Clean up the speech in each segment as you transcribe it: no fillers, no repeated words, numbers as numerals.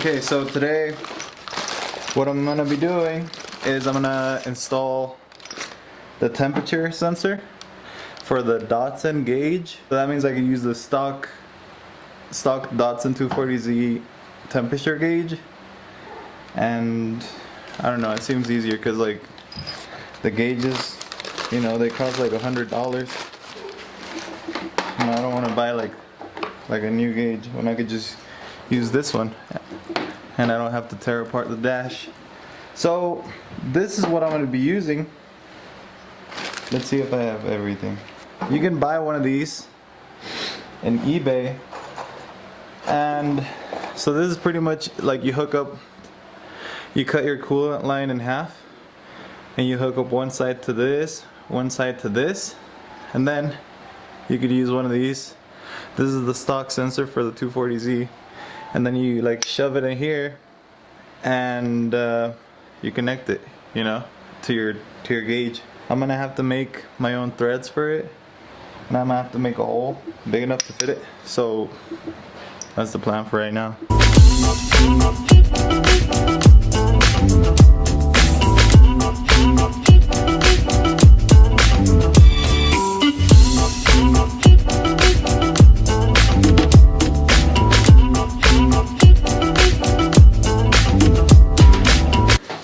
Okay, so today what I'm gonna be doing is I'm gonna install the temperature sensor for the Datsun gauge. So that means I can use the stock Datsun 240Z temperature gauge, and I don't know, it seems easier because like the gauges, you know, they cost like $100. And I don't want to buy like a new gauge when I could just use this one and I don't have to tear apart the dash. So this is what I'm going to be using. Let's see if I have everything. You can buy one of these in eBay, and so this is pretty much like you hook up, you cut your coolant line in half and you hook up one side to this, one side to this, and then you could use one of these. This is the stock sensor for the 240Z, and then you like shove it in here and you connect it, you know, to your gauge. I'm gonna have to make my own threads for it, and I'm gonna have to make a hole big enough to fit it. So that's the plan for right now.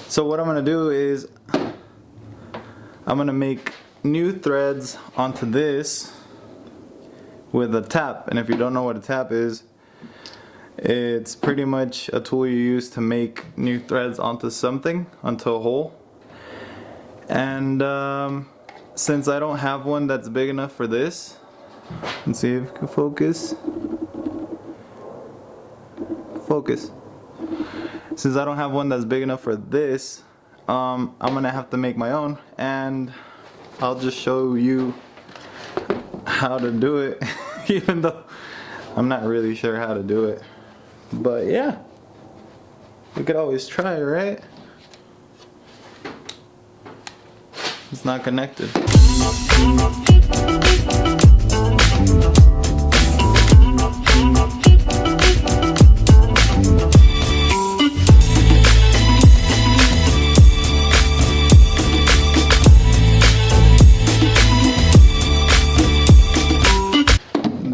So what I'm gonna do is I'm gonna make new threads onto this with a tap. And if you don't know what a tap is, it's pretty much a tool you use to make new threads onto something, onto a hole. And since I don't have one that's big enough for this, let's see if it can focus. Since I don't have one that's big enough for this, I'm gonna have to make my own, and I'll just show you how to do it even though I'm not really sure how to do it. But yeah, we could always try, right? It's not connected.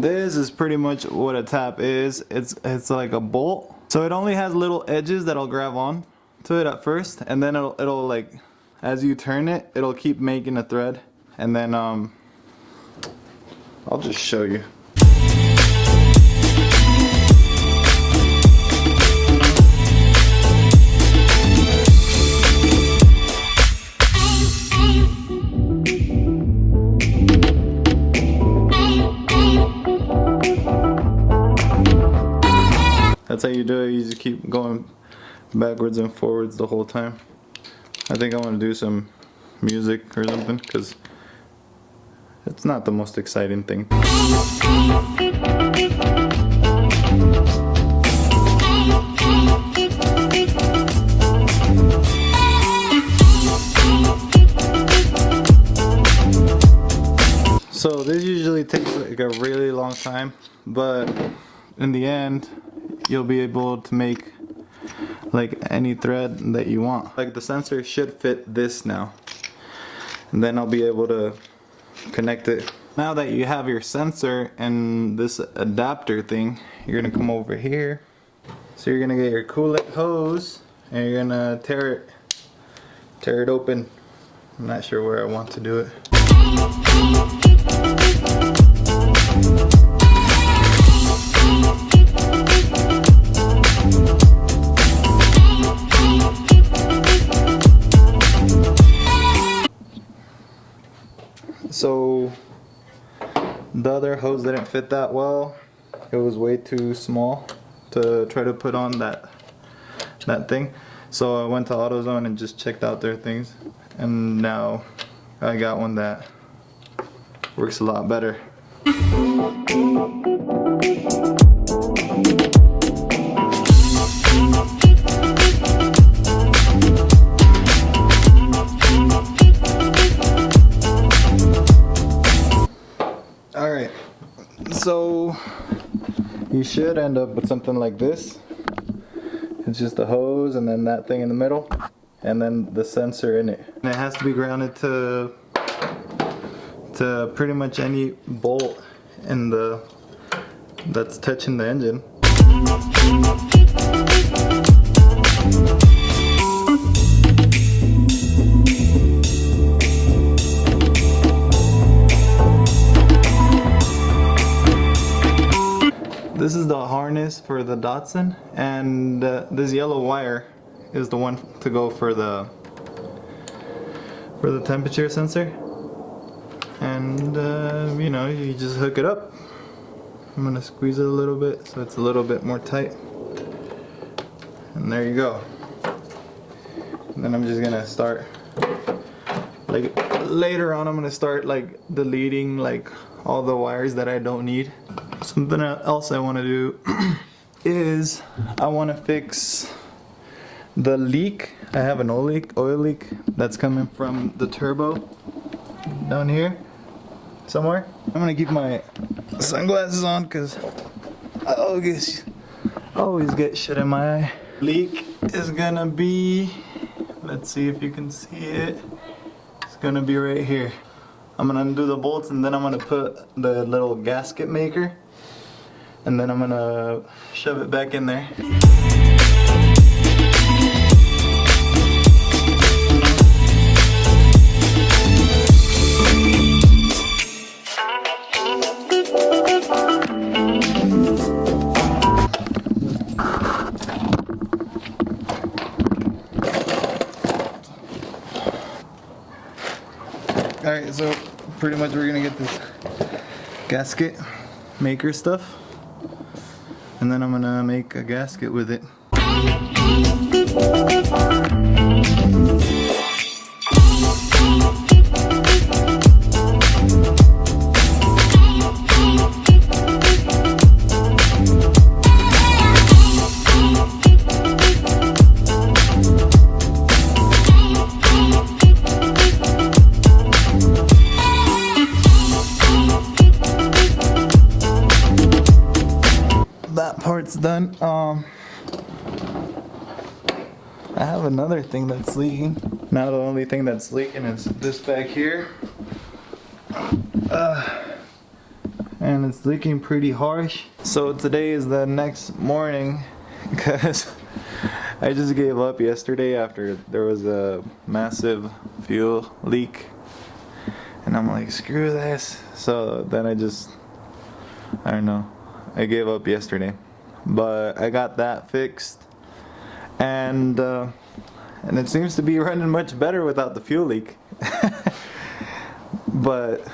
This is pretty much what a tap is. It's like a bolt. So it only has little edges that'll grab on to it at first, and then it'll like, as you turn it, it'll keep making a thread, and then I'll just show you. That's how you do it. You just keep going backwards and forwards the whole time. I think I want to do some music or something because it's not the most exciting thing. So this usually takes like a really long time, but in the end you'll be able to make like any thread that you want. Like the sensor should fit this now, and then I'll be able to connect it. Now that you have your sensor and this adapter thing, you're gonna come over here. So you're gonna get your coolant hose and you're gonna tear it open. I'm not sure where I want to do it. So the other hose didn't fit that well. It was way too small to try to put on that thing. So I went to AutoZone and just checked out their things, and now I got one that works a lot better. Alright, so you should end up with something like this. It's just a hose and then that thing in the middle and then the sensor in it. And it has to be grounded to pretty much any bolt in that's touching the engine. This is the harness for the Datsun, and this yellow wire is the one to go for the temperature sensor. And you know, you just hook it up. I'm gonna squeeze it a little bit so it's a little bit more tight, and there you go. And then I'm just gonna start, like later on I'm gonna start like deleting like all the wires that I don't need. Something else I want to do is I want to fix the leak. I have an oil leak that's coming from the turbo down here somewhere. I'm gonna keep my sunglasses on because I always get shit in my eye. Leak is gonna be, let's see if you can see it. It's gonna be right here. I'm gonna undo the bolts and then I'm gonna put the little gasket maker and then I'm gonna shove it back in there. Alright, so pretty much we're gonna get this gasket maker stuff and then I'm gonna make a gasket with it. That part's done. I have another thing that's leaking. Now the only thing that's leaking is this back here. And it's leaking pretty harsh. So today is the next morning because I just gave up yesterday after there was a massive fuel leak. And I'm like, screw this. So then I don't know. I gave up yesterday, but I got that fixed, and it seems to be running much better without the fuel leak. But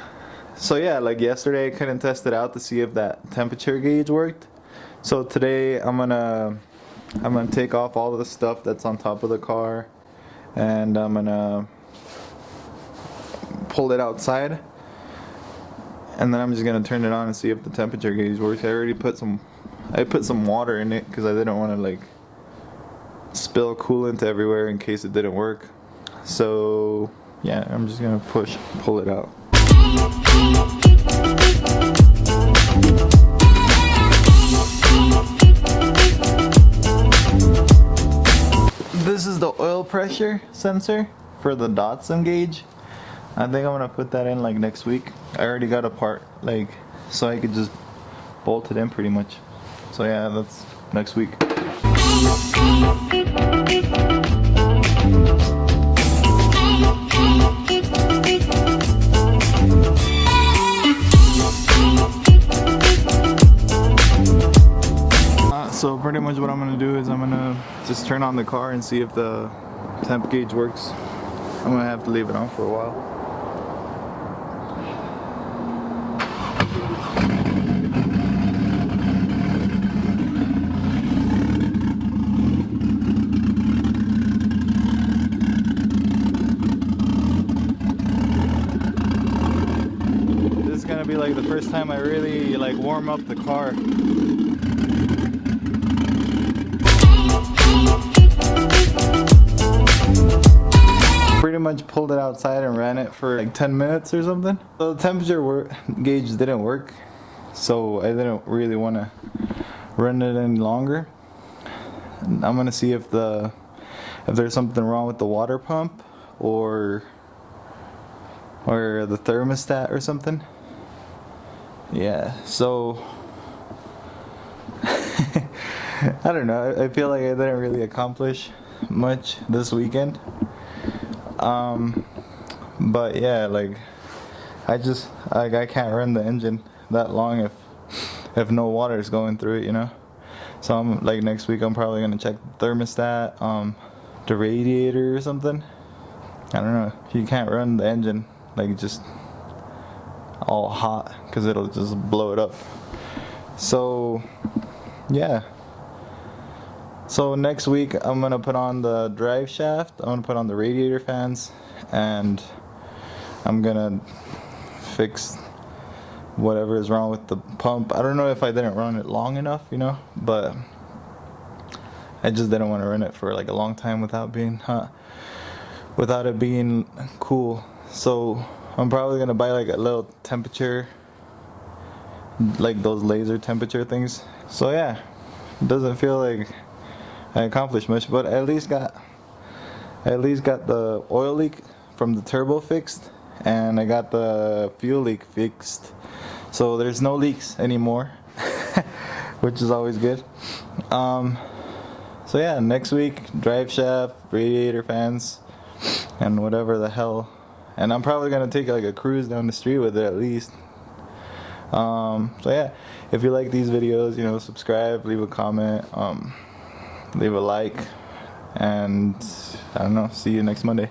so yeah, like yesterday I couldn't test it out to see if that temperature gauge worked. So today I'm gonna take off all of the stuff that's on top of the car, and I'm gonna pull it outside. And then I'm just gonna turn it on and see if the temperature gauge works. I already put some water in it because I didn't want to like spill coolant everywhere in case it didn't work. So yeah, I'm just gonna pull it out. This is the oil pressure sensor for the Datsun gauge. I think I'm gonna put that in like next week. I already got a part, like, so I could just bolt it in pretty much. So yeah, that's next week. So pretty much what I'm gonna do is I'm gonna just turn on the car and see if the temp gauge works. I'm gonna have to leave it on for a while. This is gonna be like the first time I really like warm up the car. Pretty much pulled it outside and ran it for like 10 minutes or something. So the temperature gauge didn't work, so I didn't really want to run it any longer. I'm gonna see if there's something wrong with the water pump or the thermostat or something. Yeah, so I don't know. I feel like I didn't really accomplish much this weekend. But yeah, like I can't run the engine that long if no water is going through it, you know. So I'm like, next week I'm probably gonna check the thermostat, the radiator or something. I don't know. You can't run the engine like just all hot because it'll just blow it up. So yeah. So next week I'm gonna put on the drive shaft, I'm gonna put on the radiator fans, and I'm gonna fix whatever is wrong with the pump. I don't know if I didn't run it long enough, you know, but I just didn't want to run it for like a long time without it being cool. So I'm probably gonna buy like a little temperature, like those laser temperature things. So yeah, it doesn't feel like I accomplished much, but at least got the oil leak from the turbo fixed, and I got the fuel leak fixed. So there's no leaks anymore, which is always good. So yeah, next week, drive shaft, radiator fans, and whatever the hell. And I'm probably gonna take like a cruise down the street with it at least. So yeah, if you like these videos, you know, subscribe, leave a comment, leave a like, and I don't know, see you next Monday.